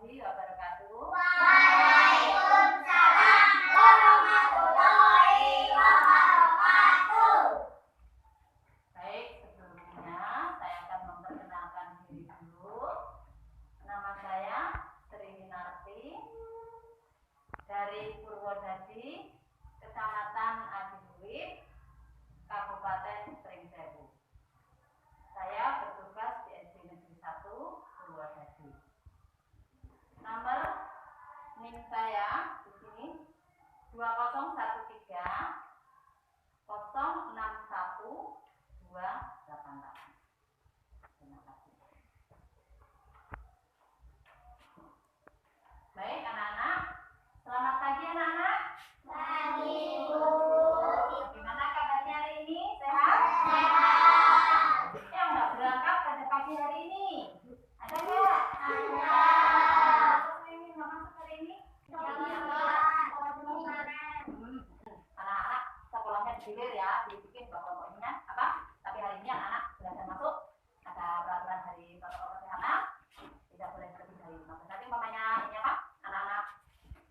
warahmatullahi wabarakatuh. Waalaikumsalam warahmatullahi wabarakatuh. Baik, sebelumnya saya akan memperkenalkan diri dulu. Nama saya Sri Winarti dari Purwodadi, Kecamatan Adiluwih, Kabupaten Pringsewu. Saya bertugas di SD Negeri 1 Purwodadi. Nomor NIM saya di sini 2013 061 288. Terima kasih. Baik anak-anak, selamat pagi anak-anak. Pagi, Bu. Bagaimana kabarnya hari ini? Sehat? Sehat. Yang nggak berangkat pada pagi hari ini? Ada nggak? Ada. Terus ini nggak masuk hari ini? Anak-anak sekolahnya digilir ya, dibikin pokoknya apa? Tapi hari ini anak-anak belajar masuk. Ada peraturan dari protokol kesehatan, tidak boleh lebih dari 15. Nanti mamanya ini apa? Anak-anak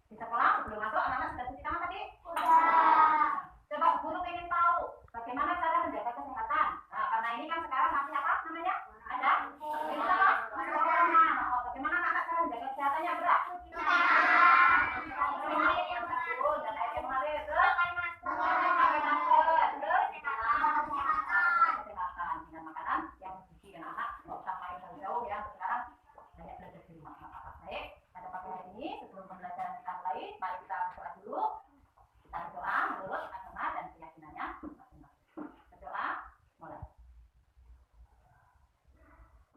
di sekolah sebelum masuk anak-anak sudah cuci tangan tadi? Udah. Coba guru ingin tahu bagaimana cara menjaga kesehatan. Nah, karena ini kan sekarang masih apa namanya? Ada bagaimana apa? Corona. Bagaimana anak cara menjaga kesehatannya berat?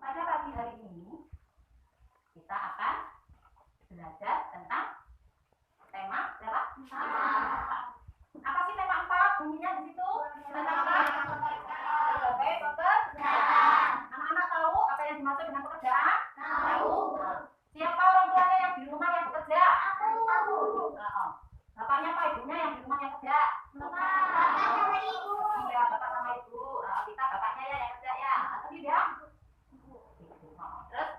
Pada pagi hari ini kita akan belajar tentang tema apa? Apa sih tema 4? Bunyinya di situ. Tentang apa? Sebagai pekerjaan. Anak-anak tahu apa yang dimaksud dengan pekerjaan? Tahu. Siapa orang tuanya yang di rumah yang bekerja? Tahu. Bapaknya apa ibunya yang di rumah yang kerja? Bapak sama Ibu. Iya, bapak sama ibu. Kita bapaknya ya yang kerja ya. Tapi dia? Terus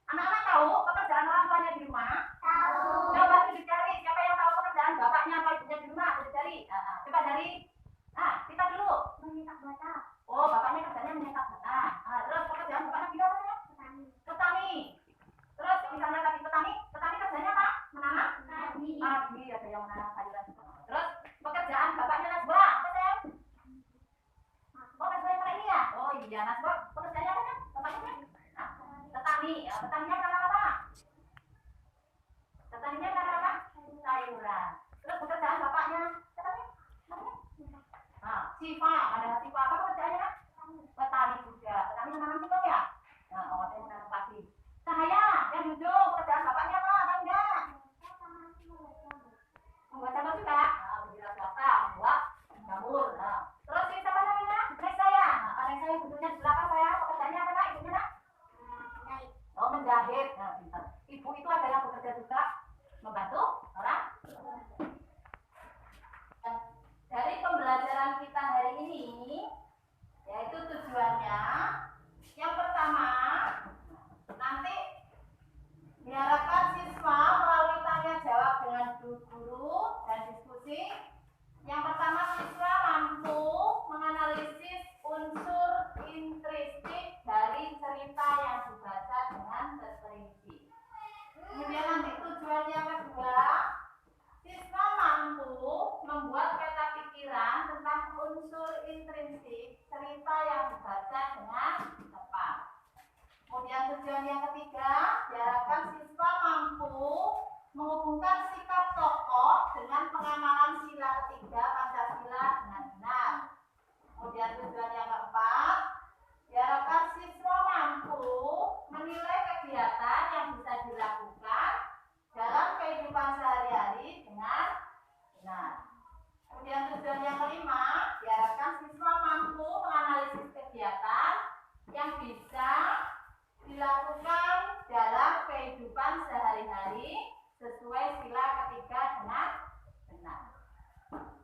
anak-anak tahu pekerjaan orang tuanya di rumah? Tahu. Coba tuh dicari siapa yang tahu pekerjaan bapaknya apa ibunya di rumah, tuh dicari. Coba cari. Kita dulu. Menyetak bata. Oh, bapaknya kerjanya menyetak bata. Terus pekerjaan bapaknya di apa? Petani. Petani. Terus misalnya tadi petani kerjanya apa? Menanam? Padi. Ada yang menanam sayuran. Terus pekerjaan bapaknya Nasba, apa sayang? Oh, Nasba yang mana ini ya? Oh iya, Nasba pekerjaannya apa kan? Bapaknya kan? Petani. Petaninya menanam apa? Petaninya menanam apa? Sayuran. Terus pekerjaan bapaknya petani? Siva, ada Siva apa pekerjaannya kan? Petani juga. Petani menanam singkong ya? Dia menanam padi. Cahaya, yang di ujung pekerjaan bapaknya apa? Apa enggak? Membuat contoh juga. Berwira swasta, membuat jamur. Terus ini siapa namanya? Nek saya. Nek saya duduknya di belakang saya. Pekerjaannya apa nak? Ibunya nak? Oh, menjahit. Pintar. Ibu itu adalah bekerja juga membantu orang. Dari pembelajaran kita hari ini, yaitu tujuannya, yang pertama, nanti diharapkan siswa melalui tanya jawab dengan guru dan diskusi. Yang pertama, siswa mampu menganalisis unsur intrinsik dari cerita yang dibaca dengan terperinci. Kemudian nanti tujuan yang kedua, siswa mampu membuat peta pikiran tentang unsur intrinsik cerita yang dibaca dengan tepat. Kemudian tujuan yang ketiga, diharapkan siswa mampu menghubungkan sikap tokoh dengan pengamalan sila ketiga Pancasila dengan benar. Kemudian tujuan yang keempat, diharapkan siswa mampu menilai kegiatan yang bisa dilakukan dalam kehidupan sehari-hari dengan benar. Kemudian tujuan yang kelima, diharapkan siswa mampu menganalisis kegiatan yang bisa dilakukan dalam kehidupan sehari-hari sesuai sila ketiga dengan benar.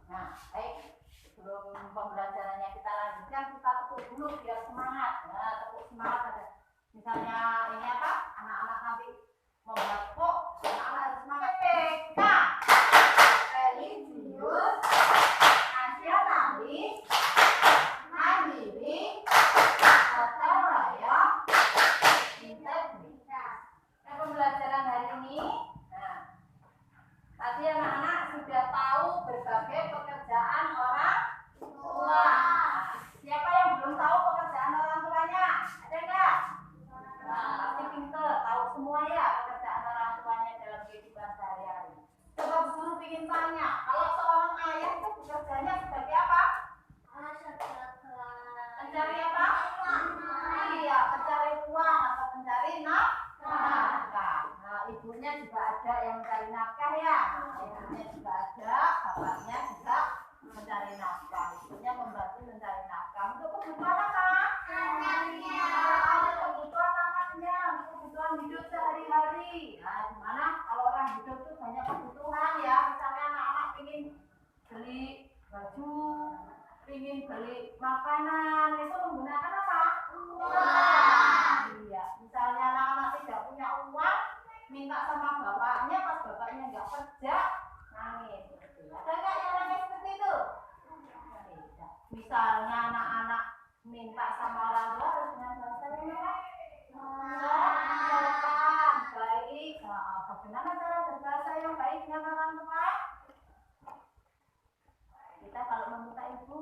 Nah, baik. Sebelum pembelajarannya kita lanjutkan, kita tepuk dulu biar semangat. Tepuk semangat ada. Misalnya ini apa? Anak-anak nanti membuat ibunya juga ada yang mencari nafkah ya. Ibunya juga ada, bapaknya juga mencari nafkah. Ibunya membantu mencari nafkah. Untuk kebutuhan apa? Ada kebutuhan anaknya, kebutuhan hidup sehari-hari. Nah, dimana kalau orang hidup itu banyak kebutuhan ya. Misalnya anak-anak ingin beli baju, ingin beli makanan, itu menggunakan apa? Uang. Iya, misalnya anak-anak tidak punya uang, minta sama bapaknya, pas bapaknya nggak kerja, nangis. Ada nggak yang nangis seperti itu? Misalnya anak-anak minta sama orang tua harus dengan bahasa yang apa? Baik. Bagaimana cara berbahasa yang baik dengan orang tua? Kita kalau meminta ibu,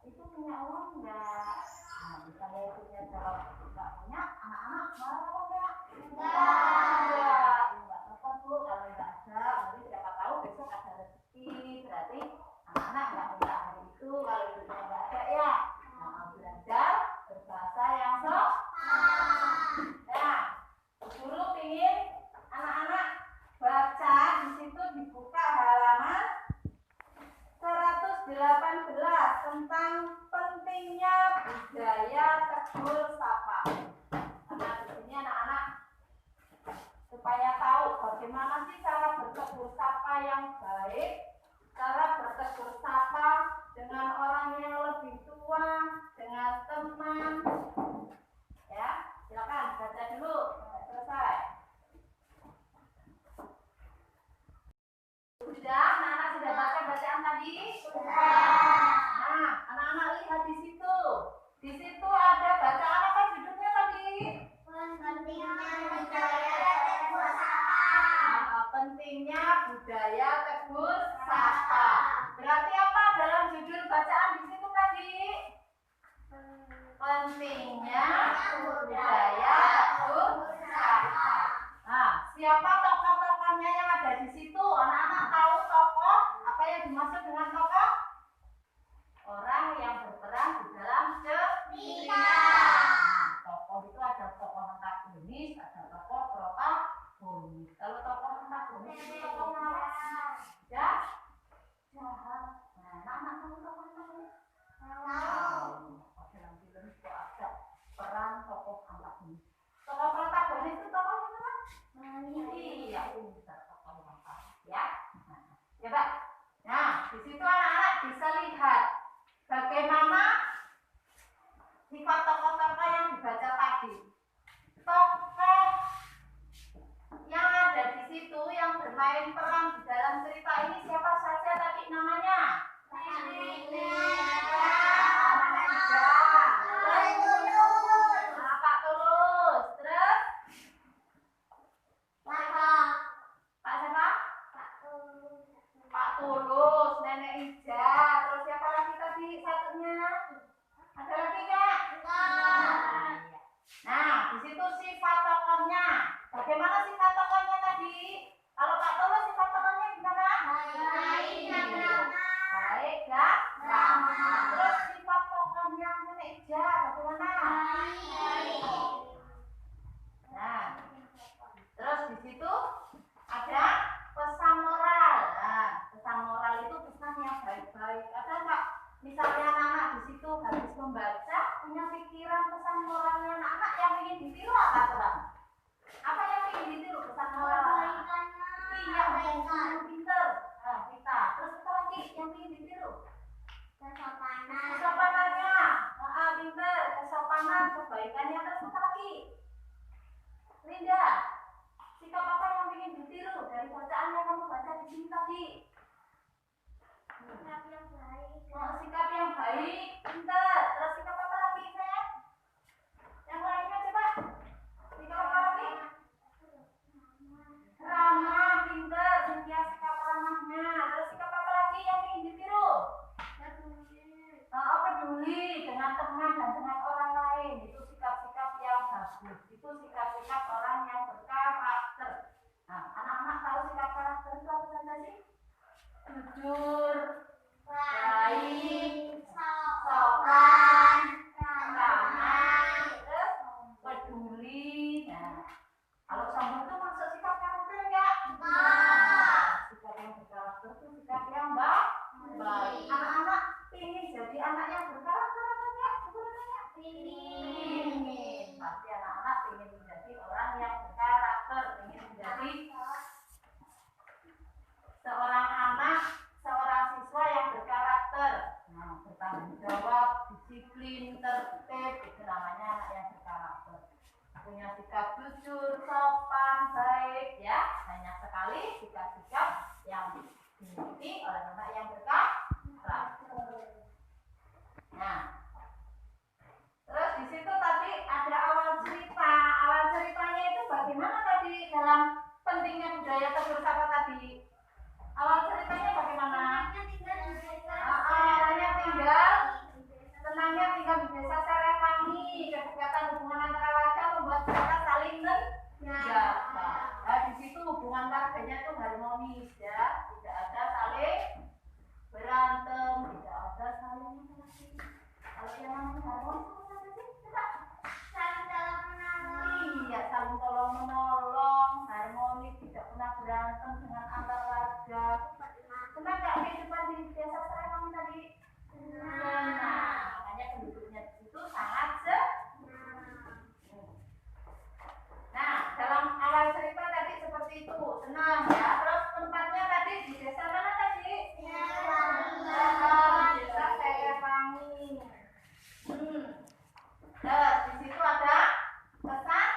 itu punya uang enggak? Nah, misalnya ibunya jawab enggak punya, anak-anak marah apa enggak? Enggak apa-apa bu, kalau enggak ada, nanti siapa tahu besok ada rezeki. Berarti anak-anak enggak minta hari itu kalau ibunya enggak ada ya. Nah, belajar berbahasa yang sopan. Nah, guru ingin anak-anak baca, di situ dibuka halaman 118 tentang pentingnya budaya tegur sapa. Karena di sini anak-anak supaya tahu bagaimana sih cara bertegur sapa yang baik, cara bertegur sapa dengan orang yang lebih tua, dengan teman. Ya, silakan baca dulu sampai selesai. Sudah, anak-anak sudah baca bacaan tadi? Nah, anak-anak lihat di situ. Di situ ada bacaan apa judulnya tadi? Pentingnya budaya tegur sapa. Berarti apa dalam judul bacaan di situ tadi? Pentingnya budaya tegur sapa. Nah, siapa tokoh-tokohnya yang ada di situ? Anak-anak tahu tokoh? Apa yang dimaksud dengan tokoh? Orang yang berperan di dalam cerita. Tokoh itu ada tokoh antagonis, ada tokoh protagonis. Kalau tokoh antagonis itu tokohnya apa? Jahat. Nah, anak-anak tahu tokoh antagonis? Tahu. Dalam film itu ada peran tokoh antagonis. Tokoh protagonis itu tokohnya apa? Iya, pintar tokoh yang tahu ya. Coba. Nah, di situ anak-anak bisa lihat bagaimana sifat tokoh-tokoh yang dibaca tadi. Tokoh yang ada di situ yang bermain peran di dalam cerita ini siapa saja tadi namanya? Pak Tulus. Terus? Pak siapa? Pak Tulus, Nenek Ija. Terus siapa lagi tadi satunya? Ada lagi nggak? Nah, di situ sifat tokohnya. Bagaimana sifat tokohnya tadi? Kalau Pak Tulus sifat tokohnya gimana? Baik dan ramah. Terus sifat tokohnya Nenek Ija bagaimana? Nah, terus di situ ada pesan moral. Nah, pesan moral itu pesan yang baik-baik. Ada nggak? Misalnya anak-anak di situ habis membaca punya pikiran pesan moralnya anak-anak yang ingin ditiru apa coba? Apa yang ingin ditiru pesan moral? Iya, yang pintar. Nah, kita. Terus apa lagi yang ingin ditiru? Kesopanannya. Pintar, kesopanan, kebaikannya. Terus apa lagi? Linda, sikap apa yang ingin ditiru dari bacaan yang kamu baca di sini tadi? Sikap yang baik, pintar. Terus sikap apa lagi sayang? Yang lainnya coba. Sikap apa lagi? Ramah, pintar, Cynthia sikap ramahnya. Terus sikap apa lagi yang ingin ditiru? Peduli dengan teman dan dengan orang lain. Itu sikap-sikap yang bagus. Itu sikap-sikap orang yang berkarakter. Nah, anak-anak tahu sikap karakter itu apa saja sih? Jujur, baik, sopan, ramah, terus peduli. Nah, kalau sombong itu maksud sekali sikap-sikap yang dimiliki oleh anak yang berkarakter. Nah, terus di situ tadi ada awal cerita. Awal ceritanya itu bagaimana tadi dalam pentingnya budaya tegur sapa tadi? Awal ceritanya bagaimana? Senangnya tinggal di desa Sarewangi. Kedekatan hubungan antara warga membuat mereka saling menjaga. Nah, di situ hubungan warganya itu harmonis ya, tidak ada saling berantem, tidak ada saling kalau yang namanya harmonis apa sih? Saling tolong menolong. Iya, saling tolong menolong, harmonis, tidak pernah berantem dengan antar warga. Senang nggak kehidupan di desa Sarewangi tadi? Senang. Makanya penduduknya di situ sangat senang. Nah, dalam awal cerita tadi seperti itu, senang ya. Terus tempatnya tadi di desa mana tadi? Desa Sarewangi. Terus di situ ada pesan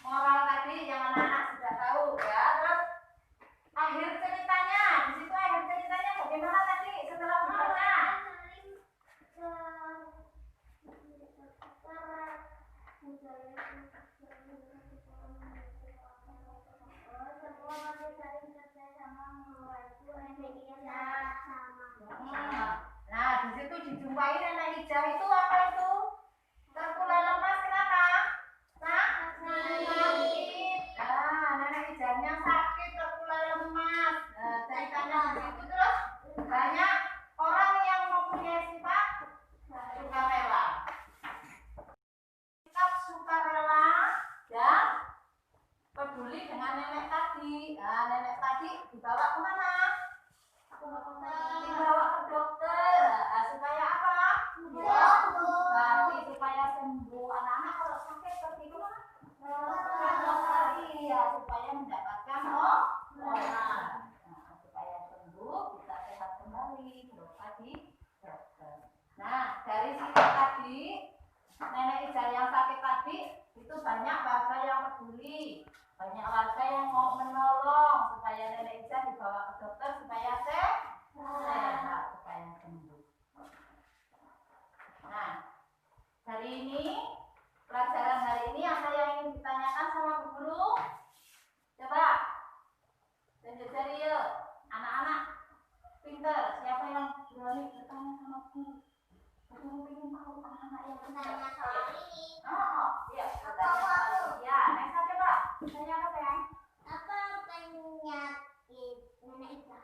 moral tadi yang anak-anak sudah tahu ya. Terus akhir ceritanya, di situ akhir ceritanya bagaimana tadi setelah membaca? Nah, di situ dijumpai nenek hijau itu apa itu? Terkulai lemas kenapa? Sakit. Nah, nenek hijaunya sakit, terkulai lemas. Nah, ceritanya di situ terus banyak orang yang mempunyai sifat sukarela. Sikap sukarela dan peduli dengan nenek tadi. Nah, nenek tadi dibawa kemana? Dibawa ke dokter. Nah, supaya apa? Nanti supaya sembuh. Anak-anak kalau sakit seperti itu iya, supaya mendapatkan obat. Nah, supaya sembuh bisa sehat kembali. Tadi dokter. Nah, dari situ tadi nenek hijau yang sakit tadi itu banyak warga yang peduli, banyak warga yang mau menolong supaya nenek hijau dibawa ke dokter supaya sehat, supaya sembuh. Nah, hari ini pelajaran hari ini apa yang ingin ditanyakan sama Bu Guru? Coba tunjuk jari yuk, anak-anak pinter. Siapa yang berani bertanya sama guru? Guru ingin tahu anak-anak yang Tanya soal ini. Iya, bertanya soal ini. Ya, Nesa coba. Tanya apa sayang? Apa penyakit nenek hijau?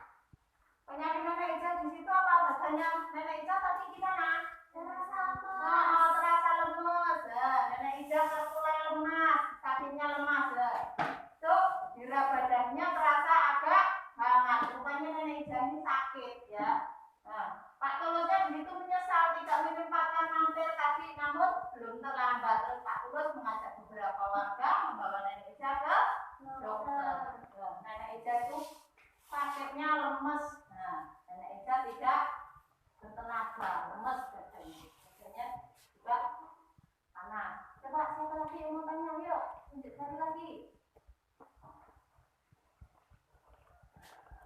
Penyakit nenek hijau di situ apa? Badannya nenek hijau tadi gimana? Terasa Terasa lemas. Nenek hijau terkulai lemas, kakinya lemas. Tuh, bila badannya terasa agak hangat. Rupanya nenek hijau ini sakit ya. Nah, Pak Tulusnya begitu menyesal tidak menyempatkan mampir tadi, namun belum terlambat. Terus Pak Tulus mengajak beberapa warga membawa nenek hijau ke dokter. Nenek hijau itu sakitnya lemes. Nah, nenek hijau tidak bertenaga, lemes badannya. Badannya juga panas. Coba siapa lagi yang mau tanya? Yuk, tunjuk jari lagi.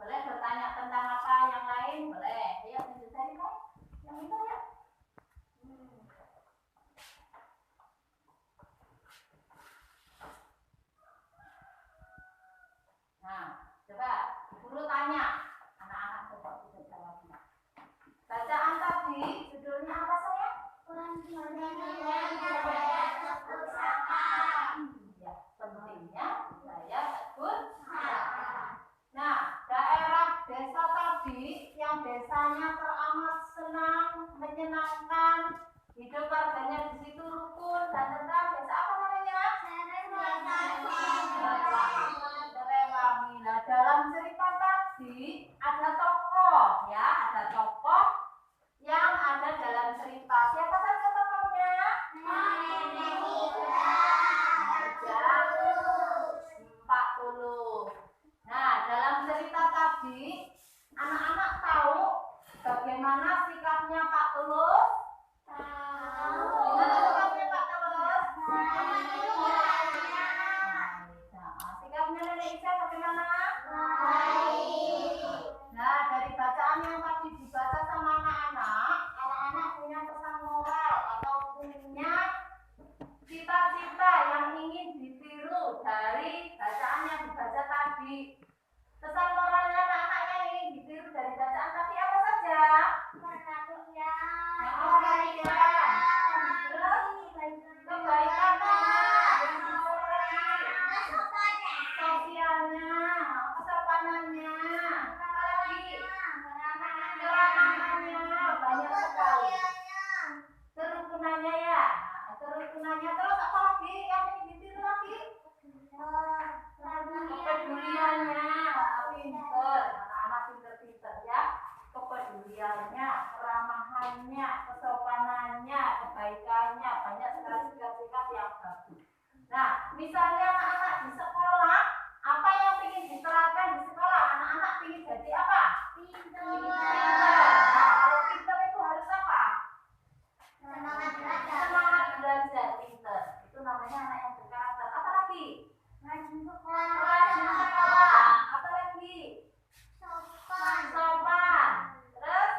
Boleh bertanya tentang apa yang lain? Boleh. Ayo tunjuk jari kan? Yang itu ya. Nah, coba guru tanya. Anak-anak coba bisa jawabnya. Bacaan tadi judulnya apa sayang? Ya, pentingnya budaya tegur sapa. Nah, daerah desa tadi yang desanya teramat senang, menyenangkan, hidup warganya di situ rukun dan tentram. Desa apa namanya? Sarewangi. Nah, dalam cerita tadi ada tokoh ya, ada tokoh yang ada dalam cerita. Siapa saja tokohnya? Pak Tulus. Nah, dalam cerita tadi anak-anak tahu bagaimana sikapnya Pak Tulus? Gimana sikapnya Pak Tulus? Sikapnya nenek Ica bagaimana? Nah, dari bacaan yang tadi dibaca sama anak-anak punya pesan moral atau punya cita-cita yang ingin ditiru dari bacaan yang dibaca tadi. Pesan moralnya anak-anak yang ingin ditiru dari bacaan tadi apa saja? Kebaikan sosialnya, kesopanannya, keramahannya, banyak sekali. Kerukunannya ya, kerukunannya terus apa lagi yang ingin ditiru lagi? Kepeduliannya, pinter, anak-anak pinter-pinter ya. Kepeduliannya, keramahannya, kesopanannya, kebaikannya, banyak sekali sikap-sikap yang bagus. Nah, misalnya anak-anak di sekolah, apa yang ingin diterapkan di sekolah? Anak-anak ingin jadi apa? Pinter. Nah, kalau pinter itu harus apa? Semangat belajar, pinter. Itu namanya anak yang berkarakter. Apa lagi? Rajin sekolah. Apa lagi? Sopan. Terus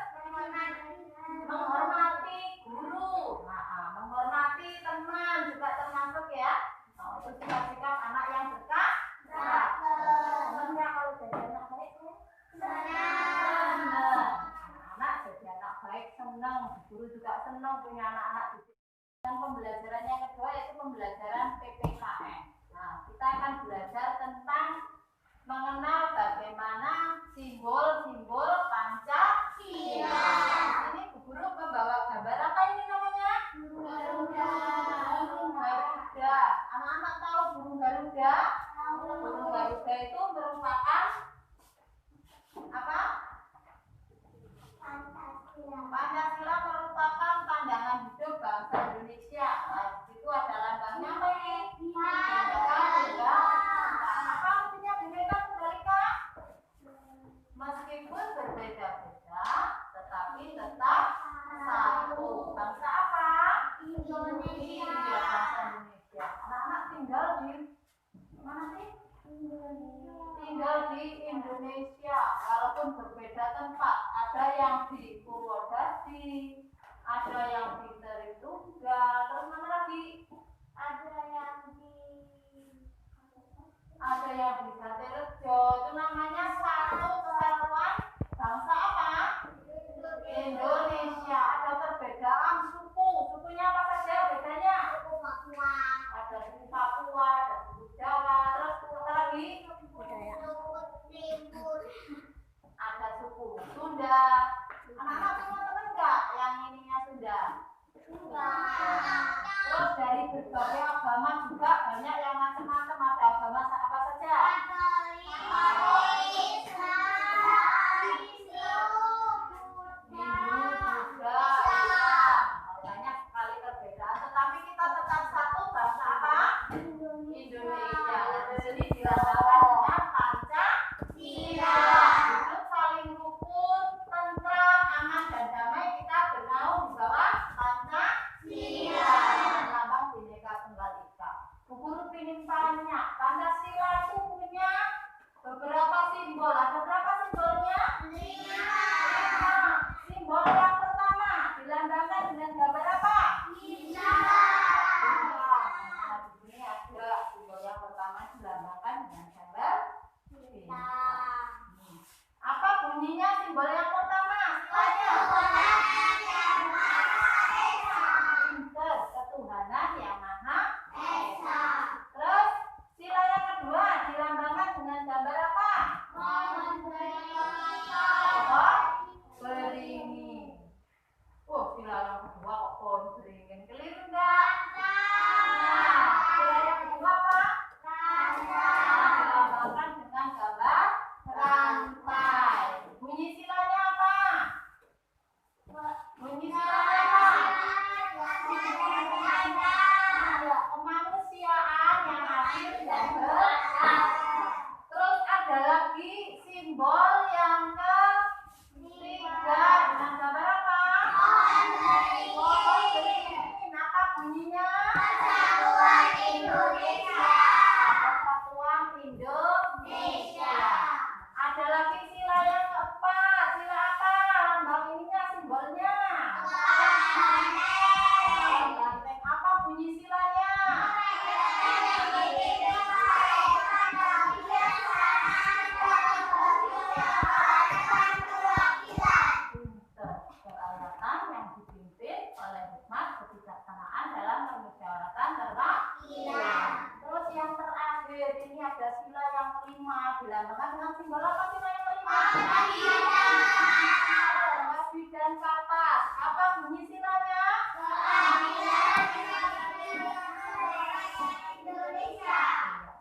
menghormati guru. Nah, menghormati teman juga termasuk ya. Nah, itu sikap-sikap anak yang berkarakter. Senangnya kalau jadi anak baik ya? Senang. Anak jadi anak baik senang. Guru juga senang punya anak-anak di sini. Dan pembelajaran yang kedua yaitu pembelajaran PPKN. Nah, kita akan belajar tentang mengenal bagaimana simbol-simbol Pancasila. Ini Bu Guru membawa gambar apa ini namanya? Burung Garuda. Anak-anak tahu burung Garuda? Burung Garuda itu merupakan apa? Pancasila merupakan pandangan hidup bangsa Indonesia. Nah, itu ada lambangnya apa ini? Bineka. Apa artinya Bineka Tunggal Ika? Meskipun berbeda-beda, tetapi tetap satu. Bangsa apa? Indonesia. Bangsa Indonesia. Anak-anak tinggal di mana sih? Tinggal di Indonesia. Walaupun berbeda tempat, ada yang di Purwodadi, ada yang di Teritunggal, terus mana lagi? Ada yang di Jatirejo. Itu namanya satu kesatuan bangsa apa? Indonesia. Ada perbedaan suku. Sukunya apa saja bedanya? Ada suku Papua, ada suku Jawa, terus apa lagi? Ada suku Sunda. Anak-anak semua teman nggak yang ininya Sunda? Terus dari berbagai agama juga banyak yang macam-macam. Ada agama apa saja? Hindu juga. Banyak sekali perbedaan. Tetapi kita tetap satu bangsa apa? Indonesia. Di sini dilambangkan dengan Pancasila. Hidup saling rukun, tentram, aman dan damai. Kita bernaung di bawah Pancasila. Lambang Bineka Tunggal Ika. Bu Guru ingin tanya, Pancasila itu punya beberapa simbol. Ada berapa simbolnya? 5. Simbol yang pertama dilambangkan dengan gambar apa? Nah, di sini ada simbol yang pertama dilambangkan dengan gambar bintang. Apa bunyinya simbol yang pertama? Pinter, ketuhanan yang Maha Esa. Terus sila yang kedua dilambangkan dengan gambar apa? Pohon beringin. Sila yang kedua kok pohon beringin. Keliru enggak? Nah, sila yang kedua apa? Sila kelima dilambangkan dengan simbol apa sila yang kelima? Keadilan kapas. Apa bunyi silanya? Indonesia.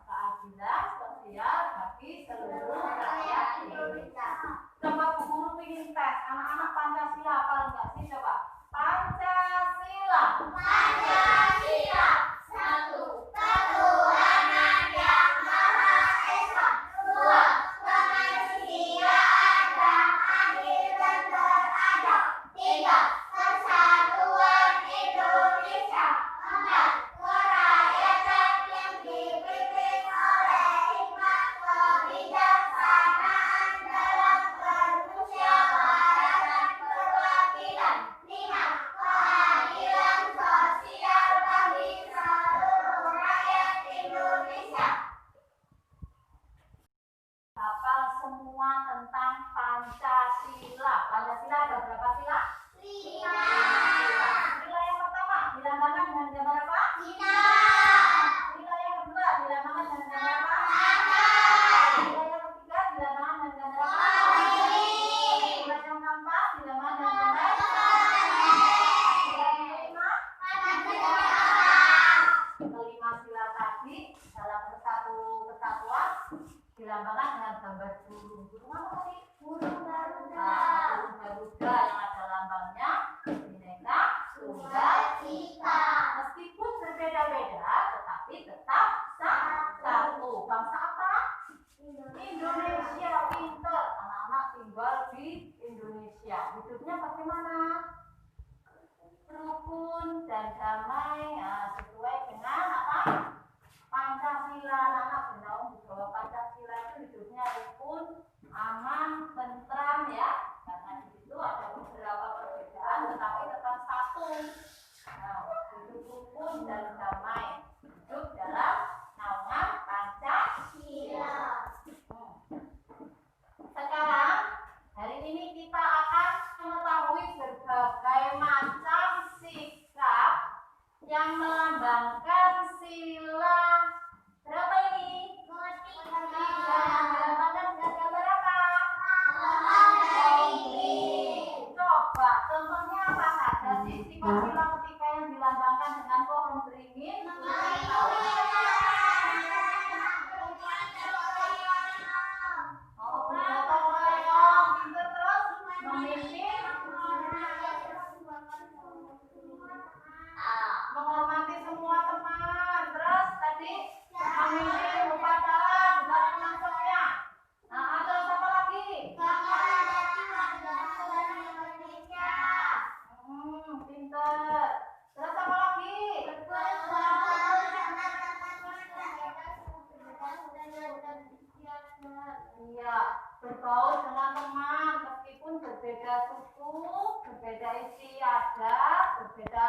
Keadilan sosial bagi seluruh rakyat Indonesia. Coba Bu Guru ingin tes anak-anak Pancasila apa enggak sih coba? Pancasila. Pancasila. Satu, ketuhanan yang Maha Esa. Dua, kemanusiaan yang adil dan beradab. Tiga, persatuan Indonesia. Empat, kerakyatan yang dipimpin oleh hikmat kebijaksanaan dalam permusyawaratan perwakilan. Lima, keadilan sosial bagi seluruh rakyat Indonesia. Hafal semua tentang Pancasila. Pancasila ada berapa sila? Lima. Sila yang pertama dilambangkan dengan gambar apa? Bintang. Sila yang kedua dilambangkan dengan gambar apa? Pantai. Sila yang ketiga dilambangkan dengan gambar apa? Bumi. Sila yang keempat dilambangkan dengan gambar apa? Sila yang kelima. Kelima sila tadi dalam kesatuan dilambangkan dengan gambar burung. Burung apa tadi? Burung Garuda. Burung Garuda yang ada lambangnya Bhinneka Tunggal Ika. Meskipun berbeda-beda, tetapi tetap satu. Bangsa apa? Indonesia. Pinter. Anak-anak tinggal di Indonesia. Hidupnya bagaimana? Rukun dan damai. Nah, sesuai dengan apa? Pancasila. Anak-anak bernaung di bawah Pancasila itu hidupnya rukun, aman, tentram ya. Karena di situ ada beberapa perbedaan, tetapi tetap satu. Nah, hidup rukun dan damai. Hidup dalam naungan Pancasila. Sekarang hari ini kita akan mengetahui berbagai macam sikap yang melambangkan sila berapa ini? Tiga. Dilambangkan dengan gambar apa? Coba contohnya apa saja sih sifat sila ketiga yang dilambangkan dengan pohon beringin? Oh, bergotong royong, pintar terus memimpin, menghormati semua teman, terus tadi memimpin upacara segala macamnya. Nah, terus apa lagi? Pintar. Terus apa lagi? Iya, berbaur dengan teman meskipun berbeda suku, berbeda istiadat, berbeda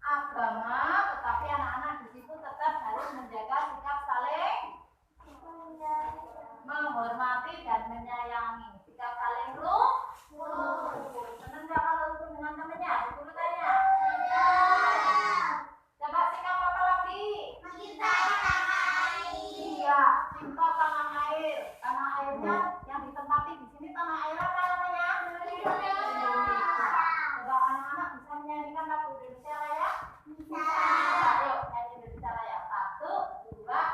agama, tetapi anak-anak di situ tetap harus menjaga sikap saling menghormati dan menyayangi. Sikap saling rukun. Senang nggak kalau rukun dengan temannya? Dulu tanya. Coba sikap apa lagi? Iya, cinta tanah air. Tanah airnya yang ditempati di sini tanah air apa namanya? Indonesia. Coba anak-anak bisa menyanyikan lagu Indonesia Raya? Bisa. Yuk nyanyi Indonesia Raya. 1, 2,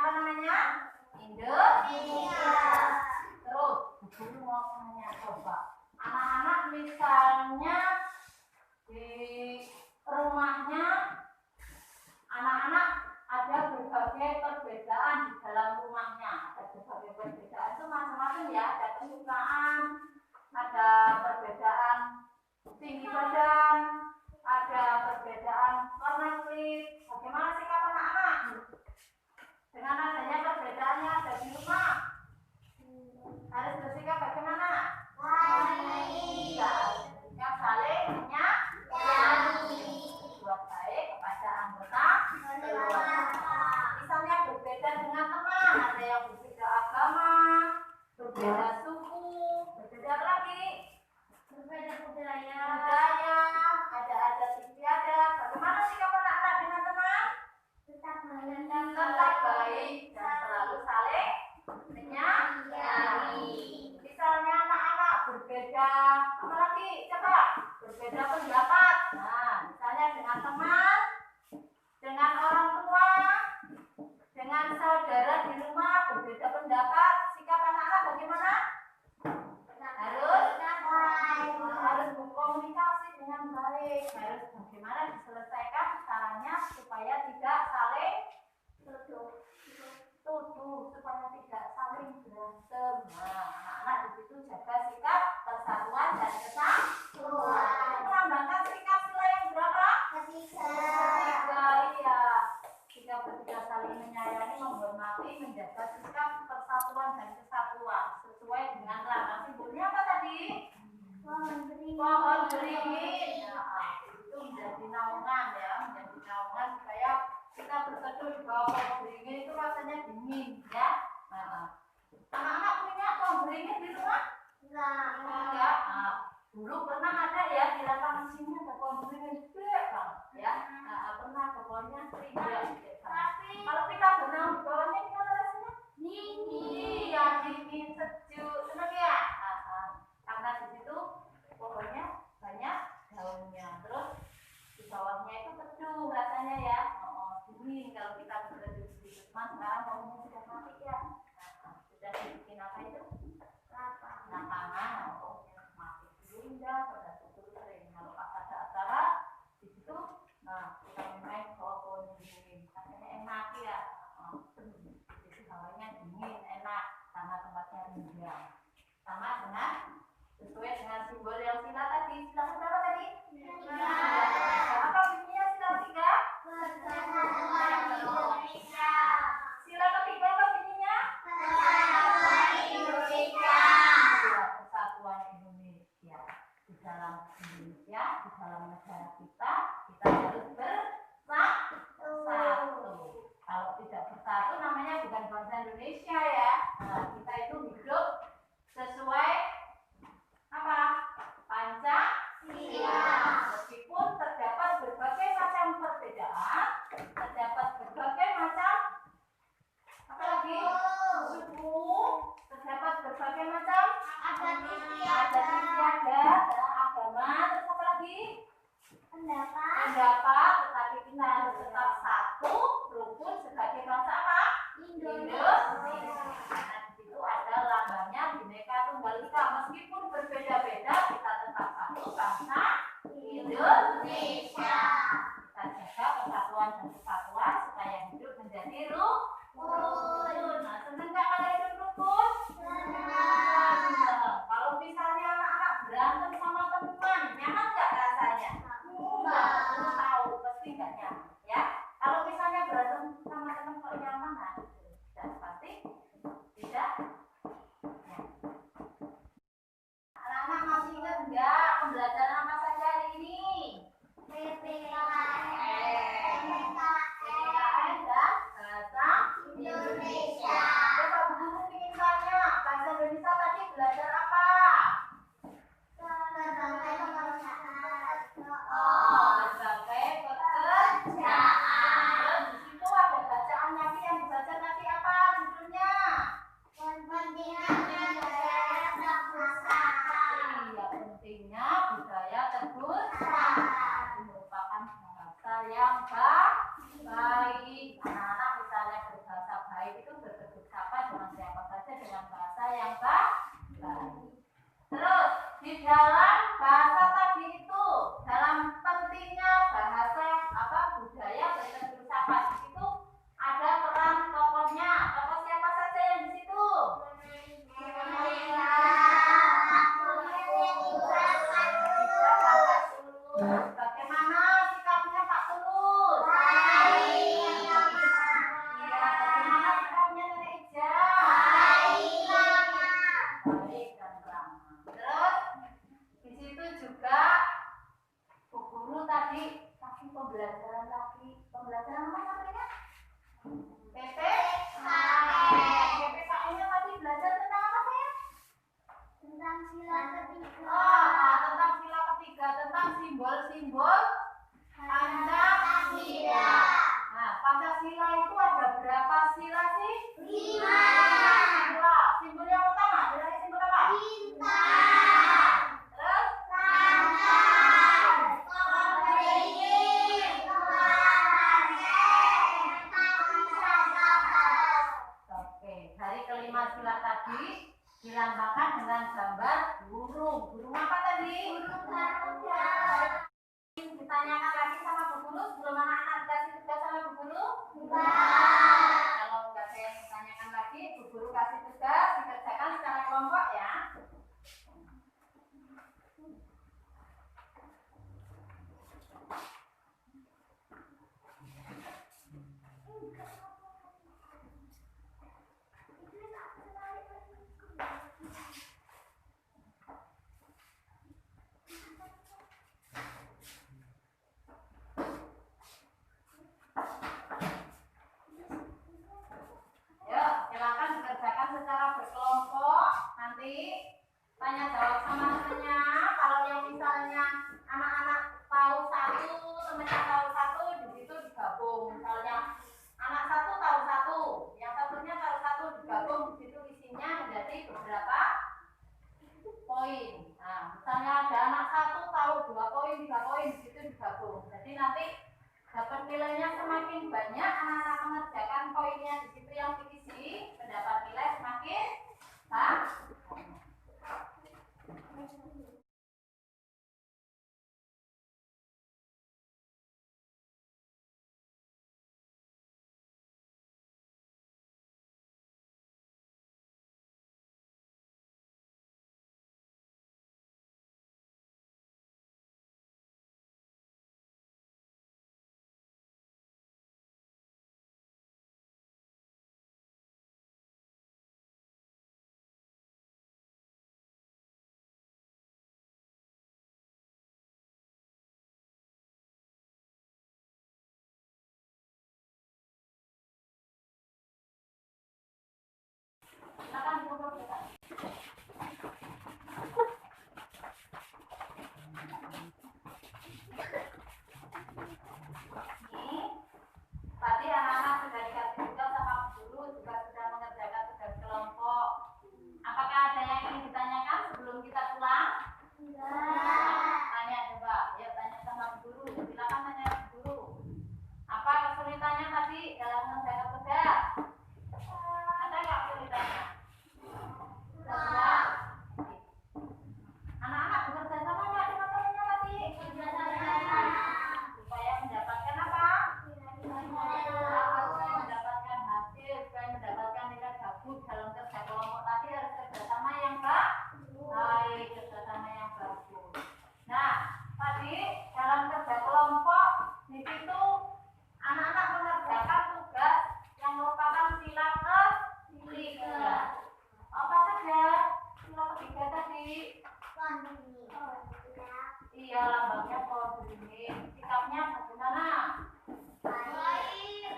apa namanya? Indonesia. Indonesia. Terus, guru mau tanya, coba anak-anak misalnya di rumahnya anak-anak ada berbagai perbedaan di dalam rumahnya. Ada berbagai perbedaan itu macam-macam ya. Ada kesukaan, ada perbedaan tinggi badan, ada perbedaan warna kulit. Bagaimana sikap anak-anak dengan adanya perbedaannya ada di rumah? Harus bersikap bagaimana? Baik. Ya, bersikap saling menyayangi, berbuat baik kepada anggota keluarga. Misalnya berbeda dengan teman, ada yang berbeda agama, berbeda suku, berbeda apa lagi? Berbeda budaya. Budaya, ada adat istiadat. Bagaimana sikap anak-anak dengan teman? Tetap Tetap baik dan selalu saling menyayangi. Misalnya anak-anak berbeda, apa lagi? Coba berbeda pendapat. Nah, misalnya dengan teman, dengan orang tua, dengan saudara di rumah berbeda pendapat. Sikap anak-anak bagaimana? Harus berkomunikasi dengan baik. Harus bagaimana diselesaikan caranya supaya tidak saling tuduh, supaya tidak saling berantem. Nah, anak-anak di situ jaga sikap persatuan dan kesatuan. Melambangkan sikap sila yang berapa? Ketiga, iya. Sikap ketiga saling menyayangi, menghormati, menjaga sikap persatuan dan kesatuan sesuai dengan lambang simbolnya apa tadi? Pohon beringin. Nah, itu menjadi naungan ya, menjadi naungan supaya kita berteduh di bawah pohon beringin itu rasanya dingin ya. Nah, anak-anak punya pohon beringin di rumah? Enggak. Nah, dulu pernah ada ya di lapangan sini ada pohon beringin gede banget ya. Nah, pernah ada pohonnya gede banget. Kalau kita berenang di bawahnya gimana rasanya? Iya, dingin, sejuk, senang ya. Karena di situ pohonnya banyak daunnya, terus di bawahnya itu teduh rasanya ya. Dingin kalau kita berada di situ. Sekarang pohonnya sudah mati ya. Sudah dibikin apa itu? Lapangan. Pohonnya mati dulu indah, pada betul sering. Kalau ada acara di situ, nah kita main bawah pohon dingin. Rasanya enak ya. Jadi hawanya dingin, enak karena tempatnya rendah. Sama dengan sesuai dengan simbol yang sila tadi. Sila berapa tadi? Apa bunyinya sila 3? Sila ketiga apa bunyinya? Persatuan Indonesia. Di dalam Indonesia, di dalam negara kita harus bersatu. Kalau tidak bersatu namanya bukan bangsa Indonesia ya. Nah, kita itu hidup sesuai apa? Pancasila. Meskipun terdapat berbagai macam perbedaan, terdapat berbagai macam apa lagi? Suku, terdapat berbagai macam adat istiadat, agama, terus apa lagi? Pendapat, tetapi kita harus tetap satu rukun sebagai bangsa apa? Indonesia. yang baik. Terus di dalam bahasa tadi itu, dalam pentingnya bahasa budaya berfilsafat di situ ada peran tokohnya. Tokoh siapa saja yang di situ? Bagaimana sikapnya Pak Tulus? Iya, bagaimana sikapnya Nenek Ija? Baik dan ramah. Terus di situ juga Bu Guru tadi kasih pembelajaran lagi. Pembelajaran apa namanya? PPKN-nya tadi belajar tentang apa ya? Tentang sila ketiga. Tentang sila ketiga, tentang simbol-simbol Pancasila. Nah, Pancasila itu ada berapa sila sih? 5. Sila. Simbol yang pertama, adalah simbol apa? Bintang. Terus? Tangan. Kemudian. Oke, dari kelima sila tadi dilambangkan dengan gambar burung. Burung apa tadi? Burung garuda. Ditanyakan lagi sama Bu Guru sebelum anak-anak dikasih tugas sama Bu Guru? Kalau nggak ada yang ditanyakan lagi, Bu Guru kasih tugas dikerjakan secara kelompok ya. Yuk, silakan dikerjakan secara berkelompok. Nanti tanya jawab sama temannya. Kalau yang misalnya anak-anak tahu satu, temannya tahu satu, di situ digabung. Misalnya anak satu tahu satu, yang satunya tahu satu, digabung. Di situ isinya menjadi beberapa poin. Nah, misalnya ada anak satu tahu 2 poin, 3 poin, di situ digabung. Jadi nanti dapat nilainya semakin banyak anak-anak mengerjakan poinnya di situ yang diisi, mendapat nilai semakin banyak. Silakan dikumpulkan. Nih, tadi anak-anak sudah dikasih tugas sama guru, juga sudah mengerjakan tugas kelompok. Apakah ada yang ingin ditanyakan sebelum kita pulang? Tanya coba, yuk tanya sama guru. Silakan tanya guru. Apa kesulitannya tadi dalam mengerjakan tugas? Ada nggak kesulitannya? Anak-anak bekerja sama nggak dengan temannya tadi? Supaya mendapatkan apa? Supaya mendapatkan hasil, supaya mendapatkan nilai bagus dalam kerja kelompok tadi harus kerjasama yang baik, kerjasama yang bagus. Nah, tadi dalam kerja kelompok di situ anak-anak mengerjakan tugas yang merupakan sila ketiga. Apa saja sila ketiga tadi? Iya, lambangnya pohon beringin. Sikapnya bagaimana? Baik,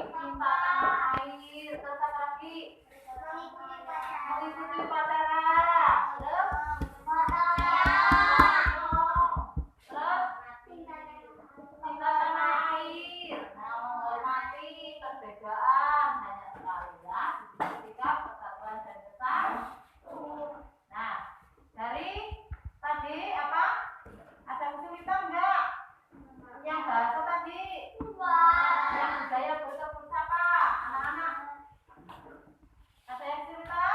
cinta tanah air. Terus apa lagi? Mengikuti upacara. Terus? Terus? Cinta tanah air. Nah, menghormati perbedaan hanya sekali ya. Sikap persatuan dan kesatuan. Nah, dari tadi apa? Ada kesulitan enggak? Yang bahasa tadi? Yang budaya berfilsafat, anak-anak. Ada yang cerita?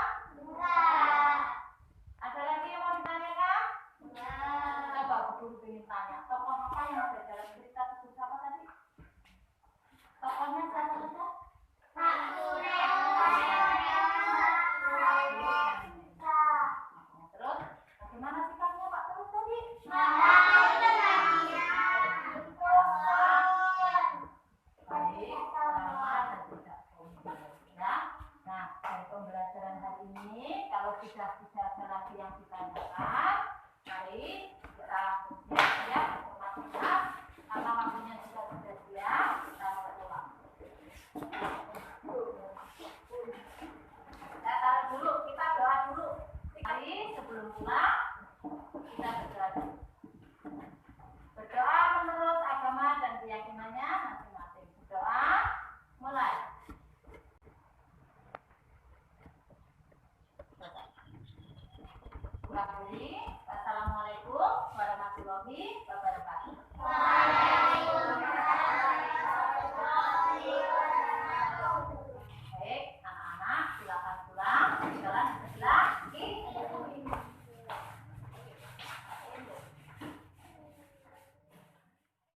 sudah tidak ada lagi yang ditanyakan, mari kita bersiap-siap untuk sholat. Karena waktunya juga sudah siap, kita mau pulang. Kita taruh dulu, kita doa dulu. Mari sebelum pulang, kita berdoa dulu. Berdoa menurut agama dan keyakinannya masing-masing. Berdoa, mulai. Assalamualaikum warahmatullahi